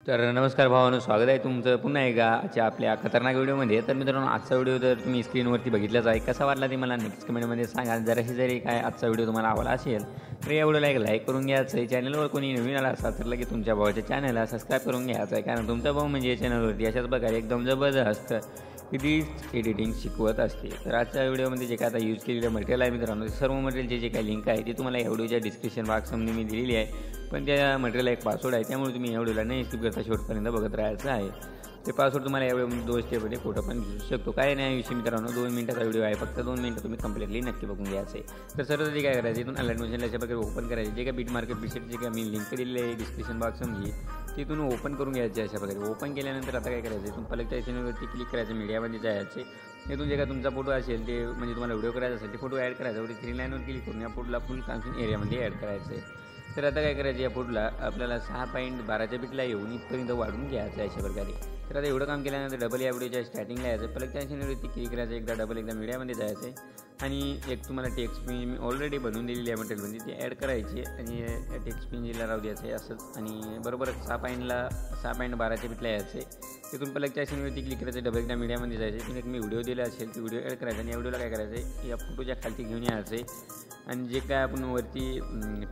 तर नमस्कार भावांनो, स्वागत आहे तुमचं पुन्हा एकदा आजच्या आपल्या खतरनाक व्हिडिओमध्ये. तर मित्रांनो, आजचा व्हिडिओ जर तुम्ही स्क्रीनवरती बघितलाच आहे, कसा वाटला ते मला नक्कीच कमेंटमध्ये सांगा. जरी काय आजचा व्हिडिओ तुम्हाला आवडला असेल तर या व्हिडिओला एक लाईक करून घ्यायचं आहे. चॅनलवर कोणी नवीन आला असाल तर लगेच तुमच्या भावाच्या चॅनलला सबस्क्राईब करून घ्यायचं आहे, कारण तुमचा भाऊ म्हणजे या चॅनलवरती अशाच प्रकारे एकदम जबरदस्त व्हिडिओ एडिटिंग शिकवत असते. तर आजच्या व्हिडिओमध्ये जे काय आता यूज केलेलं मटेरियल आहे मित्रांनो, सर्व मटेरियलचे जे काही लिंक आहे ते तुम्हाला या व्हिडिओच्या डिस्क्रिप्शन बॉक्समध्ये मी दिलेली आहे. पण त्या मटेरियलला एक पासवर्ड आहे, त्यामुळे तुम्ही या व्हिडिओला नाही स्किप करता शेवटपर्यंत बघत राहायचं आहे. ते पासवर्ड तुम्हाला या व्हिडिओमध्ये 2 स्टेपमध्ये फोटो पण घेऊ शकतो. काय नाही विषय मित्रांनो, 2 मिनिटाचा व्हिडिओ आहे, फक्त 2 मिनिटं तुम्ही कंप्लीटली नक्की बघून घ्यायचं आहे. तर सर्व जे काय करायचं इथून ऑनलाईन ॲडमिशनला अशा प्रकारे ओपन करायचे. जे काय बीट मार्केट बिसेट जे काय मी लिंक दिलेली आहे डिस्क्रिप्शन बॉक्समध्ये तिथून ओपन करून घ्यायचे. अशा प्रकारे ओपन केल्यानंतर आता काय करायचं, इथून पलकच्या आयकॉनवरती क्लिक करायचं, मीडियामध्ये जायचे. इथून जे काय तुमचा फोटो असेल ते म्हणजे तुम्हाला व्हिडिओ करायचा असेल ते फोटो ॲड करायचा. वरती 3 लाईनवर क्लिक करून या फोटोला फुल कॉन्फिन एरियामध्ये ॲड करायचं आहे. तर आता काय करायचं, या फोटोला आपल्याला 6.12च्या बिटला येऊन इथपर्यंत वाढून घ्यायचं आहे अशा प्रकारे. तर आता एवढं काम केल्यानंतर डबल या व्हिडिओच्या स्टार्टिंगला यायचं, पलकच्या आयकॉनवरती क्लिक करायचं, एकदा मीडियामध्ये जायचं आहे आणि एक तुम्हाला टेक्स्ट पेन मी ऑलरेडी बनवून दिलेली आहे मटेरियलमध्ये ती ॲड करायची आणि या टेक्स्ट पेनला राहू द्यायचं आहे असंच. आणि बरोबर 6.12च्या बिटला यायचं आहे. तिथून पलकच्या आयकॉनवरती क्लिक करायचं, एकदा मीडियामध्ये जायचं. तिथून एक मी व्हिडिओ दिला असेल ती व्हिडिओ ॲड करायचा आणि या व्हिडिओला काय करायचं आहे, या फोटोच्या खालती घेऊन यायचं आहे आणि जे काय आपण वरती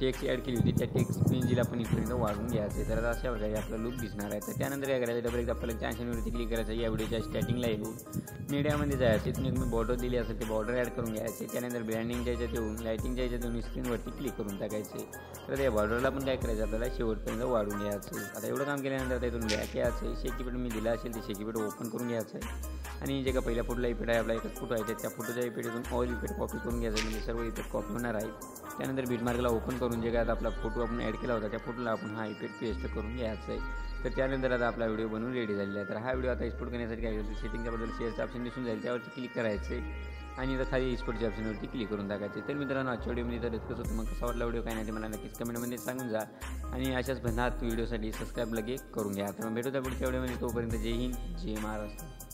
टेक्स्ट ॲड केली होती त्या टेक्स्ट पेनजीला आपण इथपर्यंत वाढून घ्यायचं आहे. तर आता अशा प्रकारे आपला लुक दिसणार आहे. तर त्यानंतर काय करायचं, एकदा पलकच्या आयकॉनवरती क्लिक करायचं, या व्हिडिओच्या स्टार्टिंगला येऊन मीडियामध्ये जायचं. तिथून एक मी बॉर्डर दिली असेल ते बॉर्डर ॲड करून घ्यायचे. त्यानंतर ब्रँडिंगच्या याच्यात येऊन लाईटिंगच्या याच्यात येऊन स्क्रीनवरती क्लिक करून टाकायचे. तर त्या बॉर्डरला पण काय करायचं, आपल्याला शेवटपर्यंत वाढून घ्यायचं. आता एवढं काम केल्यानंतर त्यातून बॅक यायचं, शेकीपीठ मी दिला असेल ते शेकीपीठ ओपन करून घ्यायचं आहे आणि जे का पहिल्या फोटोला इफेक्ट आहे आपला एकच फोटो आहे त्या फोटोच्या इफेक्टून ऑल इफेक्ट कॉपी करून घ्यायचं, म्हणजे सर्व इफेक्ट कॉपी होणार आहे. त्यानंतर बीटमार्कला ओपन करून जे काय आता आपला फोटो आपण ॲड केला होता त्या फोटोला आपण हा इफेक्ट पेस्ट करून घ्यायचा आहे. तर त्यानंतर आता आपला व्हिडिओ बनवून रेडी झालेला आहे. तर हा व्हिडिओ आता एक्सपोर्ट करण्यासाठी काय करायचं, सेटिंगच्याबद्दल शेअरचं ऑप्शन दिसून जाईल त्यावरती क्लिक करायचे आणि आता खाली एक्सपोर्टच्या ऑप्शनवरती क्लिक करून टाकायचे. तर मित्रांनो, आजच्या व्हिडिओमध्ये तर इतकंच होतं. मग कसा वाटला व्हिडिओ काय नाही ते मला नक्कीच कमेंटमध्ये सांगून जा आणि अशाच भन्नाट व्हिडिओसाठी सबस्क्राईब लगेच करून घ्या. तर मग भेटूया पुढच्या व्हिडिओमध्ये. तोपर्यंत जय हिंद, जय महाराष्ट्र.